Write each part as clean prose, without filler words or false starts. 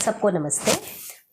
सबको नमस्ते।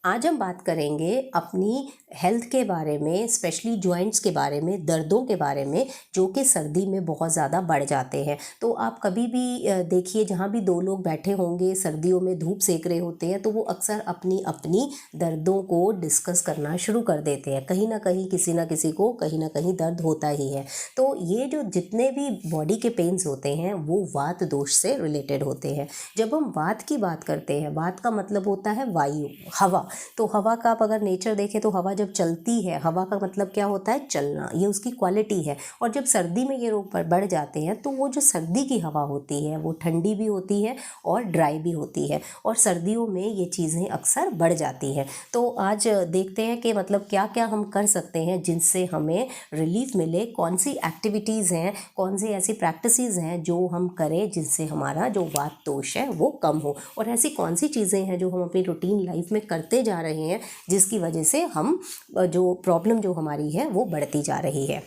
आज हम बात करेंगे अपनी हेल्थ के बारे में, स्पेशली जॉइंट्स के बारे में, दर्दों के बारे में जो कि सर्दी में बहुत ज़्यादा बढ़ जाते हैं। तो आप कभी भी देखिए, जहाँ भी दो लोग बैठे होंगे सर्दियों में धूप सेक रहे होते हैं तो वो अक्सर अपनी अपनी दर्दों को डिस्कस करना शुरू कर देते हैं। कहीं ना कहीं किसी ना किसी को कहीं ना कहीं दर्द होता ही है। तो ये जो जितने भी बॉडी के पेन्स होते हैं वो वात दोष से रिलेटेड होते हैं। जब हम वात की बात करते हैं, वात का मतलब होता है वायु, हवा। तो हवा का आप अगर नेचर देखें तो हवा जब चलती है, हवा का मतलब क्या होता है? चलना, ये उसकी क्वालिटी है। और जब सर्दी में ये रोग बढ़ जाते हैं तो वो जो सर्दी की हवा होती है वो ठंडी भी होती है और ड्राई भी होती है, और सर्दियों में ये चीज़ें अक्सर बढ़ जाती हैं। तो आज देखते हैं कि मतलब क्या क्या हम कर सकते हैं जिनसे हमें रिलीफ मिले, कौन सी एक्टिविटीज़ हैं, कौन सी ऐसी प्रैक्टिसेस हैं जो हम करें जिनसे हमारा जो वात दोष है वो कम हो, और ऐसी कौन सी चीज़ें हैं जो हम अपनी रूटीन लाइफ में करते जा रहे हैं जिसकी वजह से हम जो प्रॉब्लम जो हमारी है वो बढ़ती जा रही है।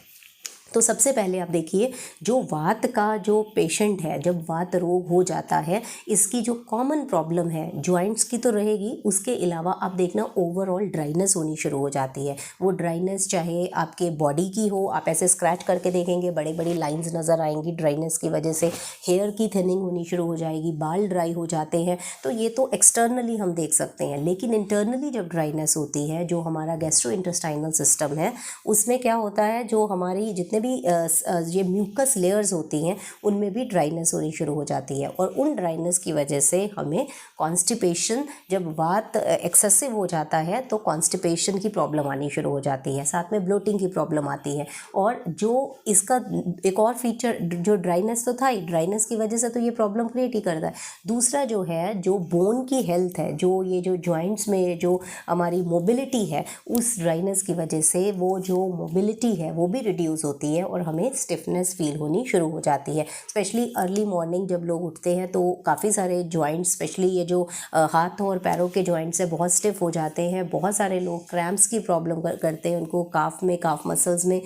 तो सबसे पहले आप देखिए, जो वात का जो पेशेंट है, जब वात रोग हो जाता है, इसकी जो कॉमन प्रॉब्लम है जॉइंट्स की तो रहेगी, उसके अलावा आप देखना ओवरऑल ड्राइनेस होनी शुरू हो जाती है। वो ड्राइनेस चाहे आपके बॉडी की हो, आप ऐसे स्क्रैच करके देखेंगे बड़ी बड़ी लाइंस नज़र आएंगी ड्राइनेस की वजह से। हेयर की थिनिंग होनी शुरू हो जाएगी, बाल ड्राई हो जाते हैं। तो ये तो एक्सटर्नली हम देख सकते हैं, लेकिन इंटरनली जब ड्राइनेस होती है, जो हमारा गैस्ट्रो इंटेस्टाइनल सिस्टम है उसमें क्या होता है, जो हमारी जितने भी ये म्यूकस लेयर्स होती हैं उनमें भी ड्राइनेस होनी शुरू हो जाती है, और उन ड्राइनेस की वजह से हमें कॉन्स्टिपेशन, जब वात एक्सेसिव हो जाता है तो कॉन्स्टिपेशन की प्रॉब्लम आनी शुरू हो जाती है, साथ में ब्लोटिंग की प्रॉब्लम आती है। और जो इसका एक और फीचर, जो ड्राइनेस तो था ही, ड्राइनेस की वजह से तो ये प्रॉब्लम क्रिएट ही करता है। दूसरा जो है, जो बोन की हेल्थ है, जो ये जो जॉइंट्स में जो हमारी मोबिलिटी है, उस ड्राइनेस की वजह से वो जो मोबिलिटी है वो भी रिड्यूस होती है और हमें स्टिफनेस फील होनी शुरू हो जाती है। स्पेशली अर्ली मॉर्निंग जब लोग उठते हैं तो काफ़ी सारे जॉइंट्स, स्पेशली ये जो हाथों और पैरों के जॉइंट्स है बहुत स्टिफ हो जाते हैं। बहुत सारे लोग क्रैम्प्स की प्रॉब्लम करते हैं, उनको काफ में, काफ मसल्स में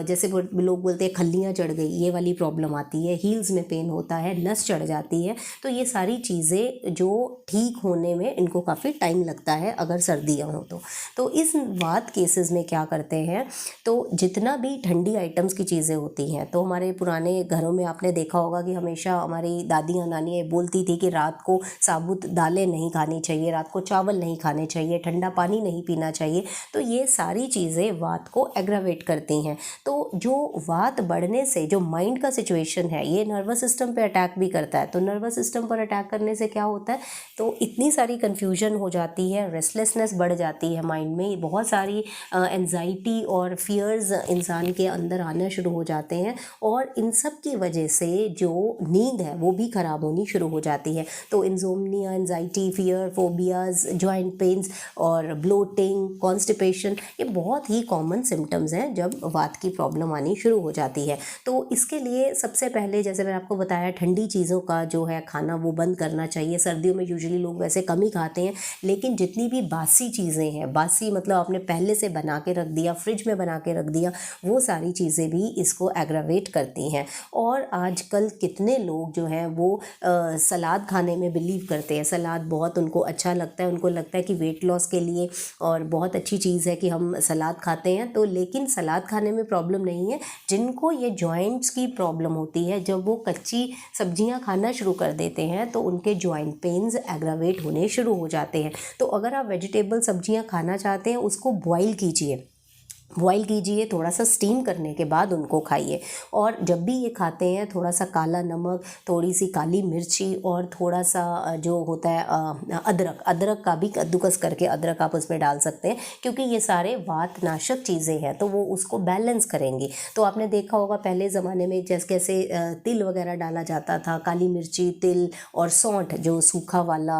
जैसे लोग बोलते हैं खल्लियाँ चढ़ गई, ये वाली प्रॉब्लम आती है। हील्स में पेन होता है, नस चढ़ जाती है। तो ये सारी चीज़ें जो ठीक होने में इनको काफ़ी टाइम लगता है अगर सर्दियाँ हो तो इस वात केसेस में क्या करते हैं, तो जितना भी ठंडी आइटम्स की चीज़ें होती हैं, तो हमारे पुराने घरों में आपने देखा होगा कि हमेशा हमारी दादियाँ नानियाँ बोलती थी कि रात को साबुत दालें नहीं खानी चाहिए, रात को चावल नहीं खाने चाहिए, ठंडा पानी नहीं पीना चाहिए। तो ये सारी चीज़ें वात को एग्रावेट करती हैं। तो जो वात बढ़ने से जो माइंड का सिचुएशन है, ये नर्वस सिस्टम पे अटैक भी करता है। तो नर्वस सिस्टम पर अटैक करने से क्या होता है, तो इतनी सारी कन्फ्यूजन हो जाती है, रेस्टलेसनेस बढ़ जाती है माइंड में, बहुत सारी एंजाइटी और फियर्स इंसान के अंदर आना शुरू हो जाते हैं, और इन सब की वजह से जो नींद है वो भी ख़राब होनी शुरू हो जाती है। तो insomnia, anxiety, fear, phobias, joint pains और ब्लोटिंग, कॉन्स्टिपेशन, ये बहुत ही कॉमन सिम्टम्स हैं जब वात की प्रॉब्लम आनी शुरू हो जाती है। तो इसके लिए सबसे पहले, जैसे मैंने आपको बताया, ठंडी चीज़ों का जो है खाना वो बंद करना चाहिए। सर्दियों में यूजुअली लोग वैसे कम ही खाते हैं, लेकिन जितनी भी बासी चीज़ें हैं, बासी मतलब आपने पहले से बना के रख दिया, फ्रिज में बना के रख दिया, वो सारी चीज़ें भी इसको एग्रावेट करती हैं। और आजकल कितने लोग जो हैं वो सलाद खाने में बिलीव करते हैं, सलाद बहुत उनको अच्छा लगता है, उनको लगता है कि वेट लॉस के लिए और बहुत अच्छी चीज़ है कि हम सलाद खाते हैं। तो लेकिन सलाद खाने में प्रॉब्लम नहीं है, जिनको ये जॉइंट्स की प्रॉब्लम होती है, जब वो कच्ची सब्जियां खाना शुरू कर देते हैं तो उनके जॉइंट पेन्स एग्रावेट होने शुरू हो जाते हैं। तो अगर आप वेजिटेबल सब्जियां खाना चाहते हैं, उसको बॉईल कीजिए, थोड़ा सा स्टीम करने के बाद उनको खाइए। और जब भी ये खाते हैं, थोड़ा सा काला नमक, थोड़ी सी काली मिर्ची और थोड़ा सा जो होता है अदरक का भी कद्दूकस करके अदरक आप उसमें डाल सकते हैं, क्योंकि ये सारे वातनाशक चीज़ें हैं तो वो उसको बैलेंस करेंगी। तो आपने देखा होगा पहले ज़माने में जैसे कैसे तिल वगैरह डाला जाता था, काली मिर्ची, तिल और सौंठ, जो सूखा वाला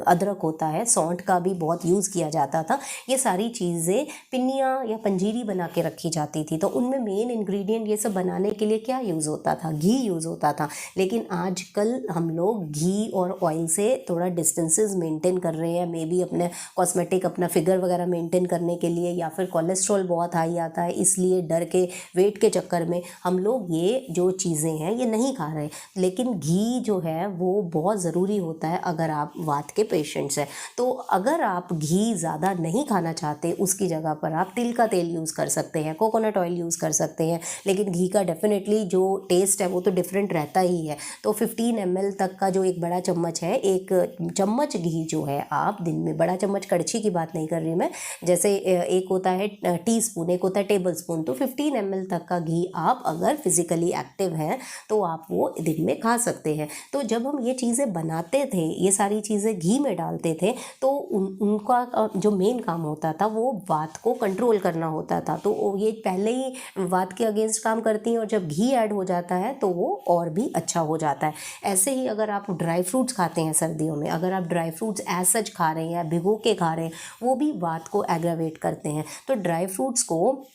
अदरक होता है, सौंठ का भी बहुत यूज़ किया जाता था। ये सारी चीज़ें पिन्नियाँ या पंजीरी बना के रखी जाती थी, तो उनमें मेन इंग्रेडिएंट ये सब बनाने के लिए क्या यूज़ होता था, घी यूज़ होता था। लेकिन आजकल हम लोग घी और ऑयल से थोड़ा डिस्टेंसेस मेंटेन कर रहे हैं, मे बी अपने कॉस्मेटिक, अपना फिगर वगैरह मेंटेन करने के लिए, या फिर कोलेस्ट्रॉल बहुत हाई आता है इसलिए डर के, वेट के चक्कर में हम लोग ये जो चीज़ें हैं ये नहीं खा रहे। लेकिन घी जो है वो बहुत ज़रूरी होता है अगर आप वात के पेशेंट्स हैं। तो अगर आप घी ज़्यादा नहीं खाना चाहते, उसकी जगह पर आप तिल का तेल यूज़ कर सकते हैं, कोकोनट ऑयल यूज़ कर सकते हैं। लेकिन घी का डेफिनेटली जो टेस्ट है वो तो डिफरेंट रहता ही है। तो 15 ml तक का जो एक बड़ा चम्मच है, एक चम्मच घी जो है आप दिन में, बड़ा चम्मच कड़छी की बात नहीं कर रही मैं, जैसे एक होता है टीस्पून, एक होता है टेबल स्पून, तो 15 ml तक का घी आप अगर फिजिकली एक्टिव हैं तो आप वो दिन में खा सकते हैं। तो जब हम ये चीज़ें बनाते थे, ये सारी चीज़ें घी में डालते थे, तो उनका जो मेन काम होता था वो वात को कंट्रोल करना होता था। तो ये पहले ही वात के अगेंस्ट काम करती हैं, और जब घी ऐड हो जाता है तो वो और भी अच्छा हो जाता है। ऐसे ही अगर आप ड्राई फ्रूट्स खाते हैं सर्दियों में, अगर आप ड्राई फ्रूट्स एज सच खा रहे हैं या भिगो के खा रहे हैं, वो भी वात को एग्रावेट करते हैं। तो ड्राई फ्रूट्स को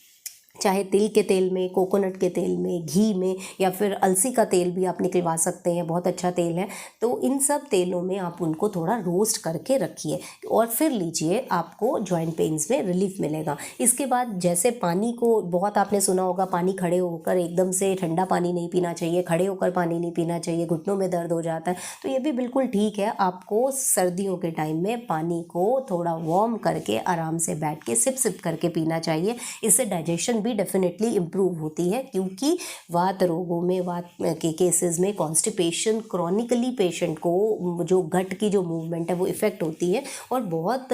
चाहे तिल के तेल में, कोकोनट के तेल में, घी में, या फिर अलसी का तेल भी आप निकलवा सकते हैं, बहुत अच्छा तेल है। तो इन सब तेलों में आप उनको थोड़ा रोस्ट करके रखिए और फिर लीजिए, आपको जॉइंट पेन्स में रिलीफ मिलेगा। इसके बाद जैसे पानी को, बहुत आपने सुना होगा पानी खड़े होकर, एकदम से ठंडा पानी नहीं पीना चाहिए, खड़े होकर पानी नहीं पीना चाहिए, घुटनों में दर्द हो जाता है। तो ये भी बिल्कुल ठीक है, आपको सर्दियों के टाइम में पानी को थोड़ा वार्म करके आराम से बैठ के सिप सिप करके पीना चाहिए। इससे डाइजेशन भी डेफिनेटली इम्प्रूव होती है, क्योंकि वात रोगों में, वात के केसेस में कॉन्स्टिपेशन, क्रॉनिकली पेशेंट को जो गट की जो मूवमेंट है वो इफ़ेक्ट होती है, और बहुत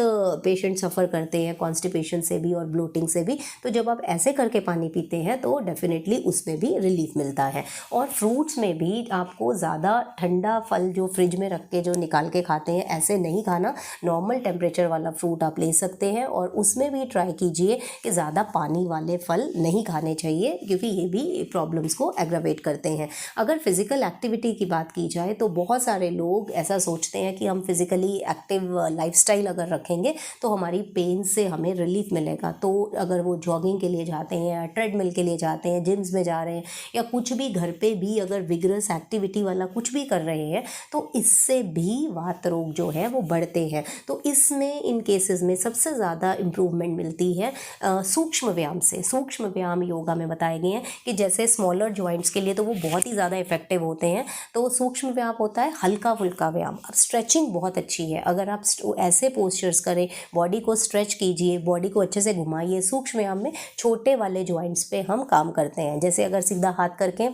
पेशेंट सफ़र करते हैं कॉन्स्टिपेशन से भी और ब्लोटिंग से भी। तो जब आप ऐसे करके पानी पीते हैं तो डेफिनेटली उसमें भी रिलीफ मिलता है। और फ्रूट्स में भी आपको ज़्यादा ठंडा फल जो फ्रिज में रख के जो निकाल के खाते हैं, ऐसे नहीं खाना। नॉर्मल टेम्परेचर वाला फ्रूट आप ले सकते हैं, और उसमें भी ट्राई कीजिए कि ज़्यादा पानी वाले फल नहीं खाने चाहिए, क्योंकि ये भी प्रॉब्लम्स को एग्रावेट करते हैं। अगर फिज़िकल एक्टिविटी की बात की जाए तो बहुत सारे लोग ऐसा सोचते हैं कि हम फिज़िकली एक्टिव लाइफस्टाइल अगर रखेंगे तो हमारी पेन से हमें रिलीफ मिलेगा। तो अगर वो जॉगिंग के लिए जाते हैं, या ट्रेडमिल के लिए जाते हैं, जिम्स में जा रहे हैं, या कुछ भी घर पे भी अगर विगरस एक्टिविटी वाला कुछ भी कर रहे हैं, तो इससे भी वात रोग जो है वो बढ़ते हैं। तो इसमें, इन केसेस में सबसे ज़्यादा इम्प्रूवमेंट मिलती है सूक्ष्म व्यायाम से। सूक्ष्म व्यायाम योगा में बताए गए हैं कि जैसे स्मॉलर जॉइंट्स के लिए तो वो बहुत ही ज़्यादा इफेक्टिव होते हैं। तो सूक्ष्म व्यायाम होता है हल्का फुल्का व्यायाम। अब स्ट्रेचिंग बहुत अच्छी है, अगर आप ऐसे पोस्चर्स करें, बॉडी को स्ट्रेच कीजिए, बॉडी को अच्छे से घुमाइए। सूक्ष्म व्यायाम में छोटे वाले जॉइंट्स पे हम काम करते हैं। जैसे अगर सीधा हाथ करके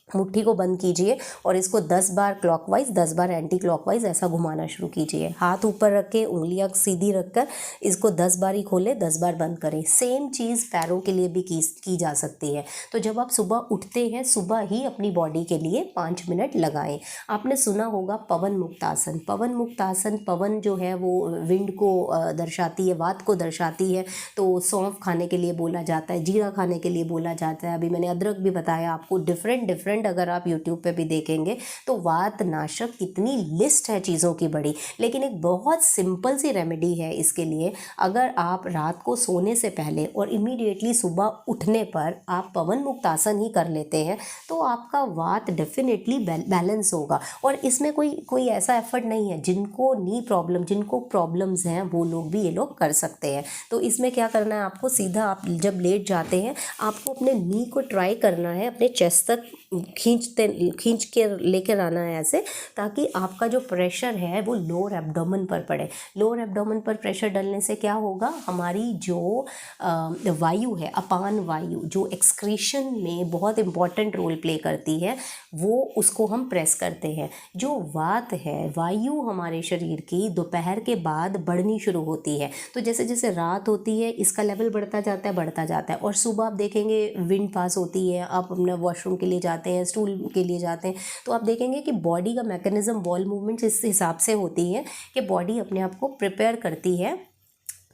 मुट्ठी को बंद कीजिए और इसको 10 बार क्लॉकवाइज, 10 बार एंटी क्लॉकवाइज ऐसा घुमाना शुरू कीजिए। हाथ ऊपर रख के, उंगलियां सीधी रखकर इसको 10 बार ही खोलें, 10 बार बंद करें। सेम चीज़ पैरों के लिए भी की जा सकती है। तो जब आप सुबह उठते हैं, सुबह ही अपनी बॉडी के लिए 5 मिनट लगाएं। आपने सुना होगा पवन मुक्त आसन। पवन मुक्त आसन, पवन जो है वो विंड को दर्शाती है, वात को दर्शाती है। तो सौंफ खाने के लिए बोला जाता है, जीरा खाने के लिए बोला जाता है। अभी मैंने अदरक भी बताया आपको। डिफरेंट अगर आप यूट्यूब पे भी देखेंगे तो वात नाशक कितनी लिस्ट है चीज़ों की बड़ी। लेकिन एक बहुत सिंपल सी रेमेडी है इसके लिए। अगर आप रात को सोने से पहले और इमीडिएटली सुबह उठने पर आप पवन मुक्त आसन ही कर लेते हैं, तो आपका वात डेफिनेटली बैलेंस होगा। और इसमें कोई ऐसा एफर्ट नहीं है। जिनको नी प्रॉब्लम, जिनको प्रॉब्लम्स हैं, वो लोग भी ये लोग कर सकते हैं। तो इसमें क्या करना है आपको, सीधा आप जब लेट जाते हैं, आपको अपने नी को ट्राई करना है अपने चेस्ट तक खींच के लेकर आना है ऐसे, ताकि आपका जो प्रेशर है वो लोअर एब्डोमेन पर पड़े। लोअर एब्डोमेन पर प्रेशर डलने से क्या होगा, हमारी जो वायु है, अपान वायु, जो एक्सक्रीशन में बहुत इंपॉर्टेंट रोल प्ले करती है, वो उसको हम प्रेस करते हैं। जो वात है, वायु हमारे शरीर की दोपहर के बाद बढ़नी शुरू होती है। तो जैसे जैसे रात होती है इसका लेवल बढ़ता जाता है, और सुबह आप देखेंगे विंड पास होती है, आप अपना वॉशरूम के लिए जाते हैं, स्टूल के लिए जाते हैं, तो आप देखेंगे कि बॉडी का मैकेनिज्म, बॉल मूवमेंट्स इस हिसाब से होती है कि बॉडी अपने आप को प्रिपेयर करती है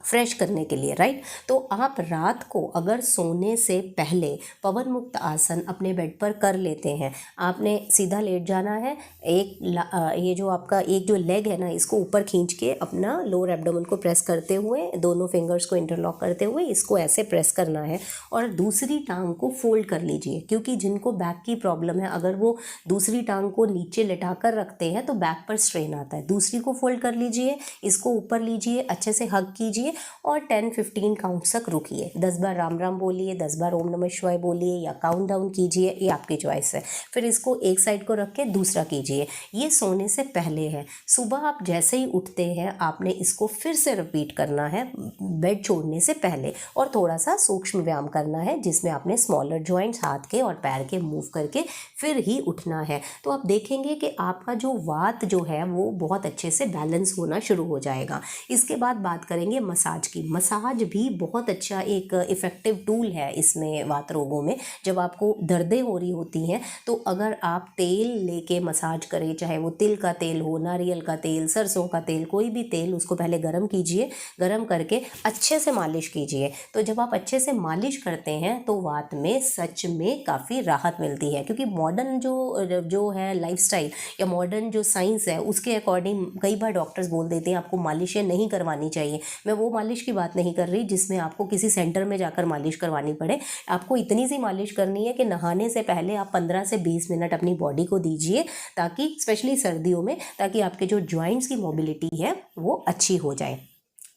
फ्रेश करने के लिए, राइट। तो आप रात को अगर सोने से पहले पवन मुक्त आसन अपने बेड पर कर लेते हैं, आपने सीधा लेट जाना है, ये जो आपका एक जो लेग है ना, इसको ऊपर खींच के अपना लोअर एब्डोमेन को प्रेस करते हुए, दोनों फिंगर्स को इंटरलॉक करते हुए इसको ऐसे प्रेस करना है, और दूसरी टांग को फोल्ड कर लीजिए, क्योंकि जिनको बैक की प्रॉब्लम है अगर वो दूसरी टांग को नीचे लिटा कर रखते हैं तो बैक पर स्ट्रेन आता है। दूसरी को फोल्ड कर लीजिए, इसको ऊपर लीजिए, अच्छे से हग कीजिए और 10-15 काउंट तक रुकिए। 10 बार राम राम बोलिए, 10 बार ओम नमः शिवाय बोलिए या काउंट डाउन कीजिए, ये आपकी चॉइस है। फिर इसको एक साइड को रख के दूसरा कीजिए। ये सोने से पहले है। सुबह आप जैसे ही उठते हैं आपने इसको फिर से रिपीट करना है बेड छोड़ने से पहले, और थोड़ा सा सूक्ष्म व्यायाम करना है जिसमें आपने स्मॉलर जॉइंट्स हाथ के और पैर के मूव करके फिर ही उठना है। तो आप देखेंगे कि आपका जो वात जो है वो बहुत अच्छे से बैलेंस होना शुरू हो जाएगा। इसके बाद बात करेंगे मसाज की। मसाज भी बहुत अच्छा एक इफ़ेक्टिव टूल है इसमें वात रोगों में। जब आपको दर्दें हो रही होती हैं तो अगर आप तेल लेके मसाज करें, चाहे वो तिल का तेल हो, नारियल का तेल, सरसों का तेल, कोई भी तेल, उसको पहले गर्म कीजिए, गर्म करके अच्छे से मालिश कीजिए। तो जब आप अच्छे से मालिश करते हैं तो वात में सच में काफ़ी राहत मिलती है, क्योंकि मॉडर्न जो है लाइफस्टाइल या मॉडर्न जो साइंस है उसके अकॉर्डिंग कई बार डॉक्टर्स बोल देते हैं आपको मालिशें नहीं करवानी चाहिए। मैं वो मालिश की बात नहीं कर रही जिसमें आपको किसी सेंटर में जाकर मालिश करवानी पड़े। आपको इतनी सी मालिश करनी है कि नहाने से पहले आप 15 से 20 मिनट अपनी बॉडी को दीजिए, ताकि स्पेशली सर्दियों में, ताकि आपके जो जॉइंट्स की मोबिलिटी है वो अच्छी हो जाए।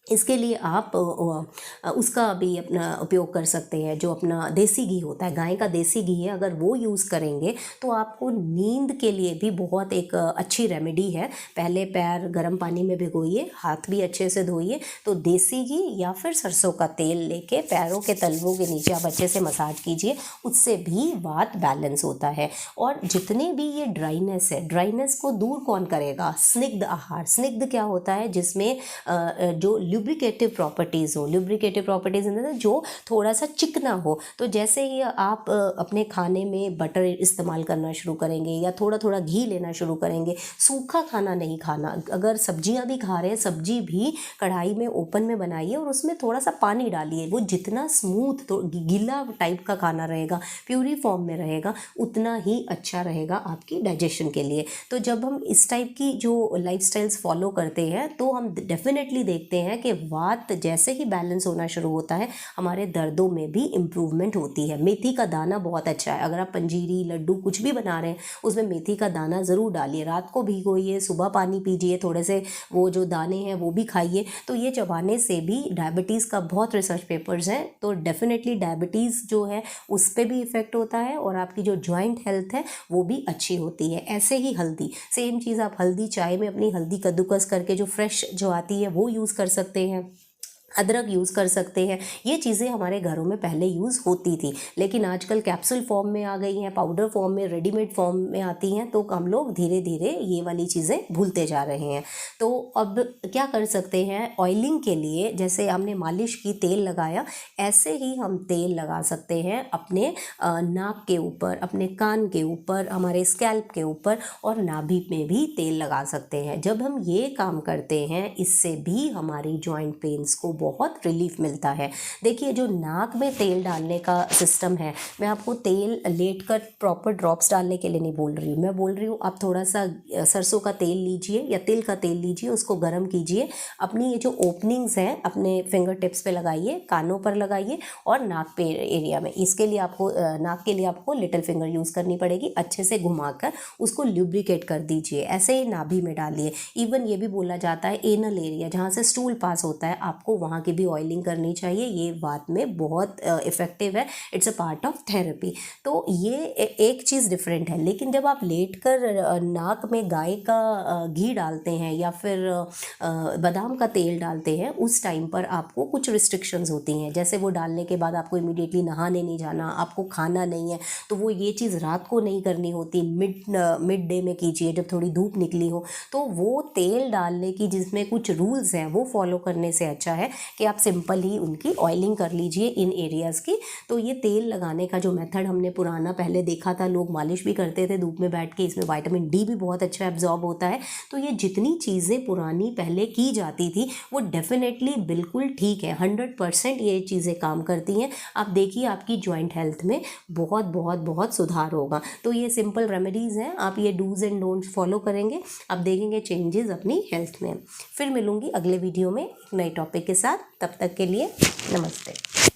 इसके लिए आप उसका भी अपना उपयोग कर सकते हैं। जो अपना देसी घी होता है, गाय का देसी घी है, अगर वो यूज़ करेंगे तो आपको नींद के लिए भी बहुत एक अच्छी रेमेडी है। पहले पैर गर्म पानी में भिगोइए, हाथ भी अच्छे से धोइए, तो देसी घी या फिर सरसों का तेल लेके पैरों के तलवों के नीचे आप अच्छे से मसाज कीजिए, उससे भी वात बैलेंस होता है। और जितने भी ये ड्राइनेस है, ड्राइनेस को दूर कौन करेगा? स्निग्ध आहार। स्निग्ध क्या होता है? जिसमें जो ल्यूब्रिकेटिव प्रॉपर्टीज़ हो, ल्यूब्रिकेटिव प्रॉपर्टीज़ जो थोड़ा सा चिकना हो। तो जैसे ही आप अपने खाने में बटर इस्तेमाल करना शुरू करेंगे या थोड़ा थोड़ा घी लेना शुरू करेंगे, सूखा खाना नहीं खाना। अगर सब्जियां भी खा रहे हैं, सब्जी भी कढ़ाई में ओपन में बनाइए और उसमें थोड़ा सा पानी डालिए। वो जितना स्मूथ, तो गीला टाइप का खाना रहेगा, प्यूरी फॉर्म में रहेगा, उतना ही अच्छा रहेगा आपकी डाइजेशन के लिए। तो जब हम इस टाइप की जो लाइफस्टाइल्स फॉलो करते हैं तो हम डेफिनेटली देखते हैं कि वात जैसे ही बैलेंस होना शुरू होता है, हमारे दर्दों में भी इम्प्रूवमेंट होती है। मेथी का दाना बहुत अच्छा है। अगर आप पंजीरी, लड्डू कुछ भी बना रहे हैं उसमें मेथी का दाना ज़रूर डालिए। रात को भिगोइए, सुबह पानी पीजिए, थोड़े से वो जो दाने हैं वो भी खाइए। तो ये चबाने से भी डायबिटीज़ का बहुत रिसर्च पेपर्स हैं, तो डेफिनेटली डायबिटीज़ जो है उस पर भी इफ़ेक्ट होता है और आपकी जो जॉइंट हेल्थ है वो भी अच्छी होती है। ऐसे ही हल्दी, सेम चीज़, आप हल्दी चाय में अपनी हल्दी कद्दूकस करके जो फ्रेश जो आती है वो यूज़ कर सकते हैं। अदरक यूज़ कर सकते हैं। ये चीज़ें हमारे घरों में पहले यूज़ होती थी, लेकिन आजकल कैप्सूल फॉर्म में आ गई हैं, पाउडर फॉर्म में, रेडीमेड फॉर्म में आती हैं, तो हम लोग धीरे धीरे ये वाली चीज़ें भूलते जा रहे हैं। तो अब क्या कर सकते हैं? ऑयलिंग के लिए जैसे हमने मालिश की, तेल लगाया, ऐसे ही हम तेल लगा सकते हैं अपने नाक के ऊपर, अपने कान के ऊपर, हमारे स्कैल्प के ऊपर, और नाभि में भी तेल लगा सकते हैं। जब हम ये काम करते हैं इससे भी हमारी जॉइंट पेन्स को बहुत रिलीफ मिलता है। देखिए, जो नाक में तेल डालने का सिस्टम है, मैं आपको तेल लेट कर प्रॉपर ड्रॉप्स डालने के लिए नहीं बोल रही हूँ। मैं बोल रही हूँ आप थोड़ा सा सरसों का तेल लीजिए या तिल का तेल लीजिए, उसको गर्म कीजिए, अपनी ये जो ओपनिंग्स हैं अपने फिंगर टिप्स पे लगाइए, कानों पर लगाइए और नाक पे एरिया में। इसके लिए आपको नाक के लिए आपको लिटिल फिंगर यूज़ करनी पड़ेगी। अच्छे से घुमाकर उसको ल्यूब्रिकेट कर दीजिए। ऐसे ही नाभि में डालिए। इवन ये भी बोला जाता है एनल एरिया जहाँ से स्टूल पास होता है, आपको वहाँ की भी ऑयलिंग करनी चाहिए। ये बात में बहुत इफ़ेक्टिव है। It's a part of therapy. तो ये एक चीज़ डिफरेंट है। लेकिन जब आप लेट कर नाक में गाय का घी डालते हैं या फिर बादाम का तेल डालते हैं, उस टाइम पर आपको कुछ रिस्ट्रिक्शंस होती हैं। जैसे वो डालने के बाद आपको इमीडिएटली नहाने नहीं जाना, आपको खाना नहीं है, तो वो ये चीज़ रात को नहीं करनी होती, मिड डे में कीजिए जब थोड़ी धूप निकली हो। तो वो तेल डालने की जिसमें कुछ रूल्स हैं वो फॉलो करने से अच्छा है कि आप सिंपल ही उनकी ऑयलिंग कर लीजिए इन एरियाज़ की। तो ये तेल लगाने का जो मेथड हमने पुराना पहले देखा था, लोग मालिश भी करते थे धूप में बैठ के, इसमें विटामिन डी भी बहुत अच्छा एब्जॉर्ब होता है। तो ये जितनी चीज़ें पुरानी पहले की जाती थी वो डेफिनेटली बिल्कुल ठीक है, 100% ये चीज़ें काम करती हैं। आप देखिए आपकी जॉइंट हेल्थ में बहुत बहुत बहुत सुधार होगा। तो ये सिंपल रेमेडीज़ हैं, आप ये डूज़ एंड डोंट्स फॉलो करेंगे, आप देखेंगे चेंजेस अपनी हेल्थ में। फिर मिलूंगी अगले वीडियो में एक नए टॉपिक के साथ, तब तक के लिए नमस्ते।